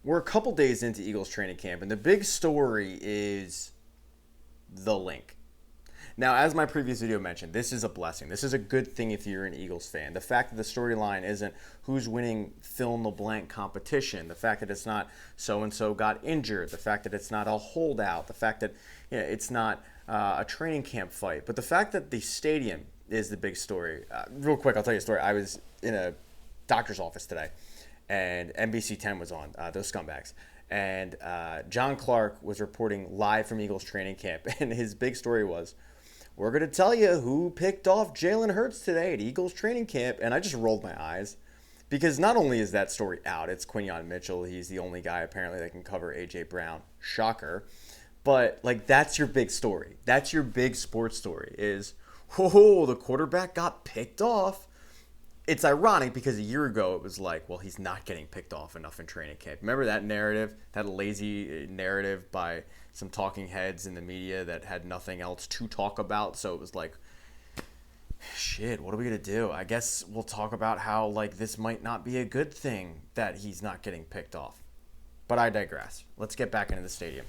We're a couple days into Eagles training camp, and the big story is the Linc. Now, as my previous video mentioned, this is a blessing. This is a good thing if you're an Eagles fan. The fact that the storyline isn't who's winning fill in the blank competition, the fact that it's not so-and-so got injured, the fact that it's not a holdout, the fact that it's not a training camp fight, but the fact that the stadium is the big story. Real quick, I'll tell you a story. I was in a doctor's office today, and NBC 10 was on, those scumbags. And John Clark was reporting live from Eagles training camp, and his big story was, we're going to tell you who picked off Jalen Hurts today at Eagles training camp. And I just rolled my eyes because not only is that story out, it's Quinyon Mitchell. He's the only guy apparently that can cover A.J. Brown. Shocker. But, like, that's your big story. That's your big sports story is, oh, the quarterback got picked off. It's ironic because a year ago it was like, well, he's not getting picked off enough in training camp. Remember that narrative, that lazy narrative by some talking heads in the media that had nothing else to talk about? So it was like, shit, what are we going to do? I guess we'll talk about how, like, this might not be a good thing that he's not getting picked off. But I digress. Let's get back into the stadium.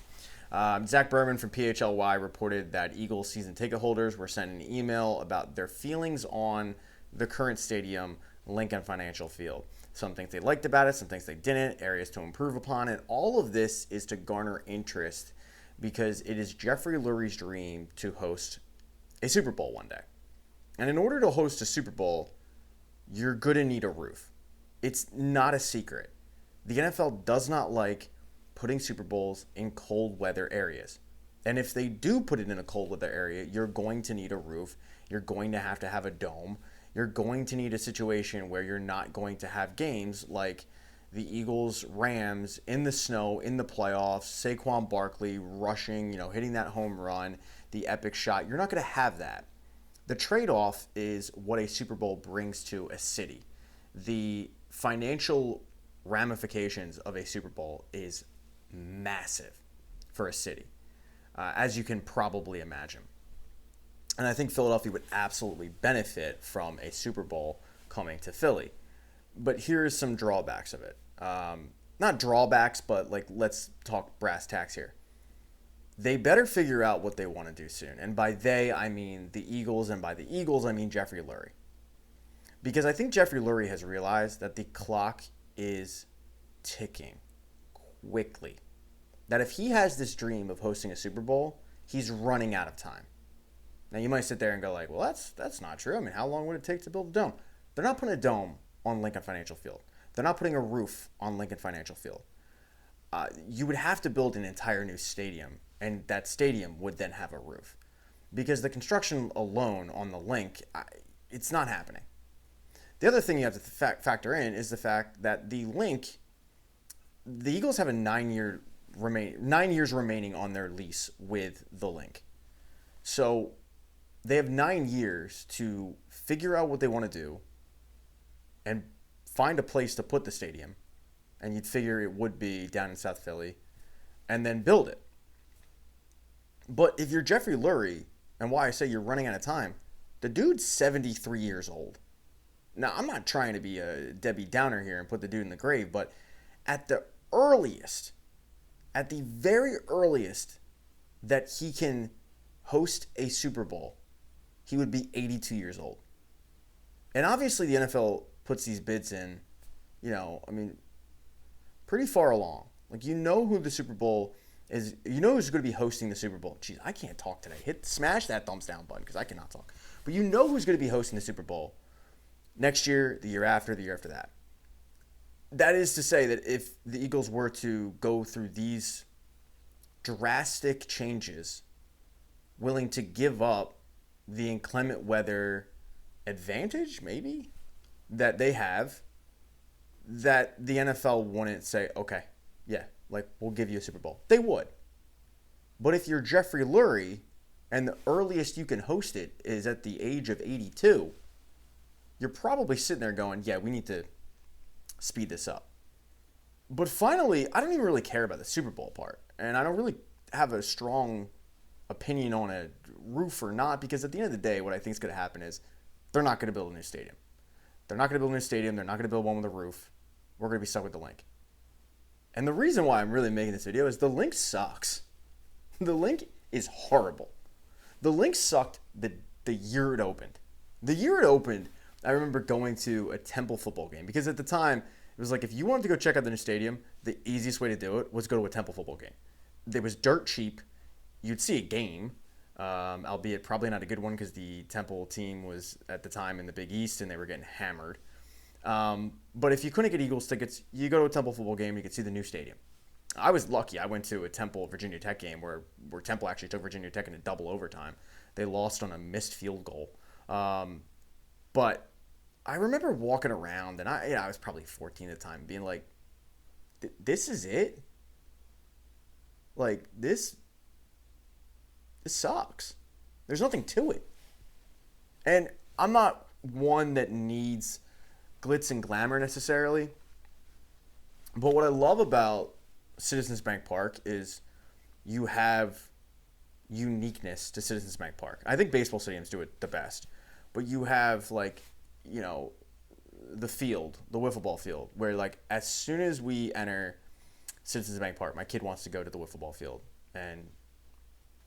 Zach Berman from PHLY reported that Eagles season ticket holders were sent an email about their feelings on the current stadium, Lincoln Financial Field. Some things they liked about it, some things they didn't, areas to improve upon it. All of this is to garner interest because it is Jeffrey Lurie's dream to host a Super Bowl one day. And in order to host a Super Bowl, you're going to need a roof. It's not a secret. The NFL does not like putting Super Bowls in cold weather areas. And if they do put it in a cold weather area, you're going to need a roof. You're going to have a dome. You're going to need a situation where you're not going to have games like the Eagles-Rams in the snow, in the playoffs, Saquon Barkley rushing, hitting that home run, the epic shot. You're not going to have that. The trade-off is what a Super Bowl brings to a city. The financial ramifications of a Super Bowl is massive for a city, as you can probably imagine. And I think Philadelphia would absolutely benefit from a Super Bowl coming to Philly. But here's some drawbacks of it. Not drawbacks, but let's talk brass tacks here. They better figure out what they want to do soon. And by they, I mean the Eagles. And by the Eagles, I mean Jeffrey Lurie. Because I think Jeffrey Lurie has realized that the clock is ticking quickly. That if he has this dream of hosting a Super Bowl, he's running out of time. Now, you might sit there and go like, well, that's not true. I mean, how long would it take to build a dome? They're not putting a dome on Lincoln Financial Field. They're not putting a roof on Lincoln Financial Field. You would have to build an entire new stadium, and that stadium would then have a roof. Because the construction alone on the Linc, it's not happening. The other thing you have to factor in is the fact that the Linc, the Eagles have a 9 years remaining on their lease with the Linc. So they have 9 years to figure out what they want to do and find a place to put the stadium. And you'd figure it would be down in South Philly, and then build it. But if you're Jeffrey Lurie, and why I say you're running out of time, the dude's 73 years old. Now, I'm not trying to be a Debbie Downer here and put the dude in the grave, but at the very earliest that he can host a Super Bowl, he would be 82 years old. And obviously the NFL puts these bids in, pretty far along. Who the Super Bowl is, who's going to be hosting the Super Bowl. Jeez, I can't talk today. Smash that thumbs down button because I cannot talk. But who's going to be hosting the Super Bowl next year, the year after, the year after that. That is to say that if the Eagles were to go through these drastic changes, willing to give up the inclement weather advantage, maybe, that they have, that the NFL wouldn't say, okay, yeah, we'll give you a Super Bowl. They would. But if you're Jeffrey Lurie and the earliest you can host it is at the age of 82, you're probably sitting there going, yeah, we need to speed this up. But finally, I don't even really care about the Super Bowl part. And I don't really have a strong opinion on a roof or not, because at the end of the day, what I think is going to happen is they're not going to build a new stadium. They're not going to build a new stadium. They're not going to build one with a roof. We're going to be stuck with the Linc. And the reason why I'm really making this video is the Linc sucks. The Linc is horrible. The Linc sucked the year it opened. The year it opened, I remember going to a Temple football game because at the time, it was like if you wanted to go check out the new stadium, the easiest way to do it was go to a Temple football game. It was dirt cheap. You'd see a game, albeit probably not a good one because the Temple team was at the time in the Big East and they were getting hammered. But if you couldn't get Eagles tickets, you go to a Temple football game, you could see the new stadium. I was lucky. I went to a Temple Virginia Tech game where Temple actually took Virginia Tech into double overtime. They lost on a missed field goal. But I remember walking around, and I was probably 14 at the time, being like, this is it? Like, this sucks. There's nothing to it. And I'm not one that needs glitz and glamour necessarily. But what I love about Citizens Bank Park is you have uniqueness to Citizens Bank Park. I think baseball stadiums do it the best. But you have, like, you know, the field, the wiffle ball field, where, like, as soon as we enter Citizens Bank Park, my kid wants to go to the wiffle ball field and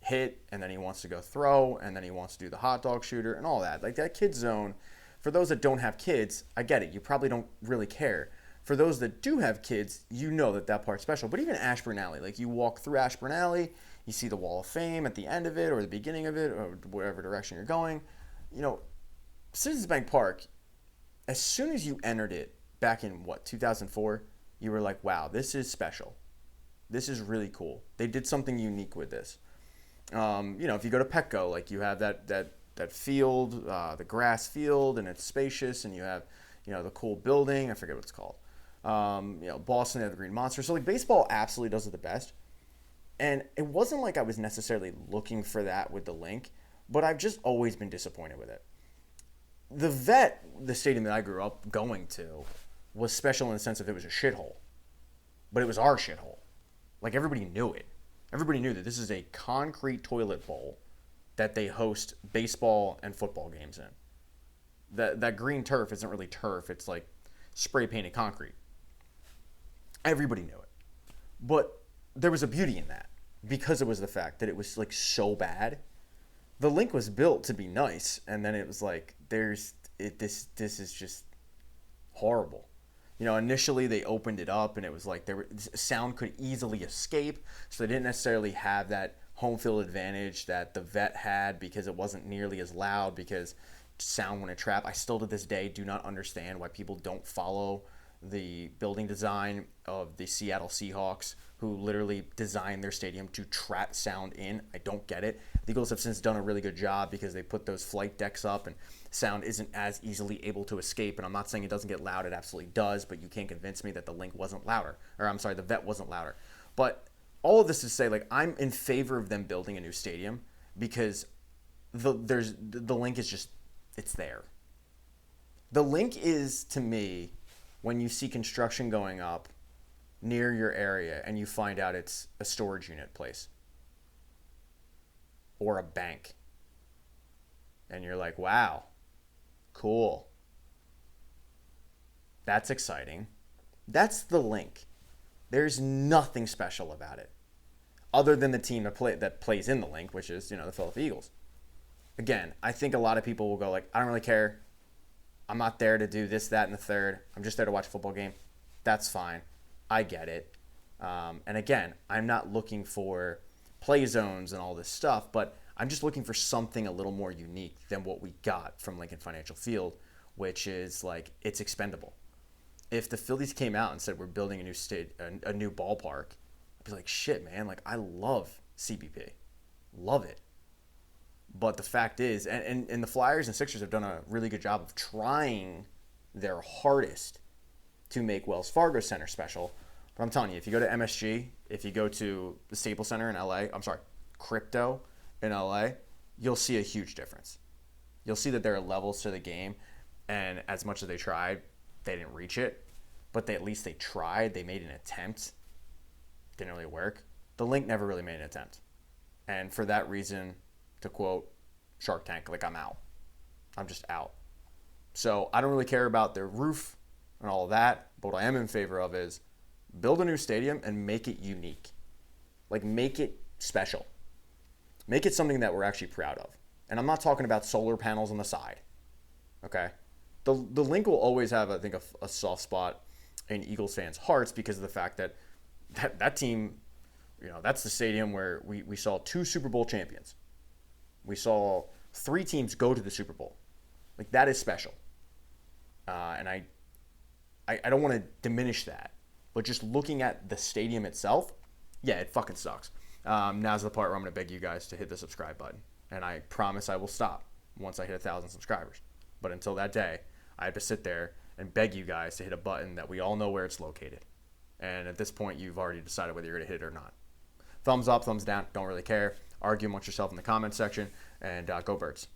hit, and then he wants to go throw, and then he wants to do the hot dog shooter and all that. Like, that kid zone, for those that don't have kids, I get it. You probably don't really care. For those that do have kids, you know that part's special. But even Ashburn Alley, like, you walk through Ashburn Alley, you see the Wall of Fame at the end of it or the beginning of it or whatever direction you're going. You know, Citizens Bank Park, as soon as you entered it back in, 2004, you were like, wow, this is special. This is really cool. They did something unique with this. You know, if you go to Petco, like, you have that field, the grass field, and it's spacious, and you have, you know, the cool building. I forget what it's called. You know, Boston, they have the Green Monster. So, like, baseball absolutely does it the best. And it wasn't like I was necessarily looking for that with the Linc, but I've just always been disappointed with it. The Vet, the stadium that I grew up going to, was special in the sense of it was a shithole. But it was our shithole. Like, everybody knew it. Everybody knew that this is a concrete toilet bowl that they host baseball and football games in. That green turf isn't really turf. It's like spray painted concrete. Everybody knew it. But there was a beauty in that because it was the fact that it was, like, so bad. The Linc was built to be nice, and then it was like, this is just horrible. You know, initially they opened it up, and it was like sound could easily escape, so they didn't necessarily have that home field advantage that the Vet had because it wasn't nearly as loud because sound wouldn't trap. I still to this day do not understand why people don't follow the building design of the Seattle Seahawks, who literally designed their stadium to trap sound in. I don't get it. The Eagles have since done a really good job because they put those flight decks up and sound isn't as easily able to escape. And I'm not saying it doesn't get loud. It absolutely does, but you can't convince me that the Linc wasn't louder. Or I'm sorry, the Vet wasn't louder. But all of this to say, like, I'm in favor of them building a new stadium because the Linc is just, it's there. The Linc is, to me, when you see construction going up near your area and you find out it's a storage unit place or a bank and you're like, wow, cool, that's exciting. That's the Linc. There's nothing special about it other than the team that plays in the Linc, which is, you know, the Philadelphia Eagles. Again, I think a lot of people will go like, I don't really care. I'm not there to do this, that, and the third. I'm just there to watch a football game. That's fine. I get it. And again, I'm not looking for play zones and all this stuff, but I'm just looking for something a little more unique than what we got from Lincoln Financial Field, which is like, it's expendable. If the Phillies came out and said we're building a new ballpark, I'd be like, shit, man. Like, I love CBP. Love it. But the fact is, and the Flyers and Sixers have done a really good job of trying their hardest to make Wells Fargo Center special. But I'm telling you, if you go to MSG, if you go to the Staples Center in LA, Crypto in LA, you'll see a huge difference. You'll see that there are levels to the game, and as much as they tried, they didn't reach it. But at least they tried. They made an attempt. Didn't really work. The Linc never really made an attempt. And for that reason, to quote Shark Tank, like, I'm out. I'm just out. So I don't really care about their roof and all of that. But what I am in favor of is Build a new stadium and make it unique. Like, make it special. Make it something that we're actually proud of. And I'm not talking about solar panels on the side. Okay? The Linc will always have, I think, a soft spot in Eagles fans' hearts because of the fact that that team, that's the stadium where we saw 2 Super Bowl champions. We saw 3 teams go to the Super Bowl. Like, that is special. And I don't want to diminish that. But just looking at the stadium itself, yeah, it fucking sucks. Now's the part where I'm going to beg you guys to hit the subscribe button. And I promise I will stop once I hit 1,000 subscribers. But until that day, I have to sit there and beg you guys to hit a button that we all know where it's located. And at this point, you've already decided whether you're going to hit it or not. Thumbs up, thumbs down, don't really care. Argue amongst yourself in the comments section, and go Birds.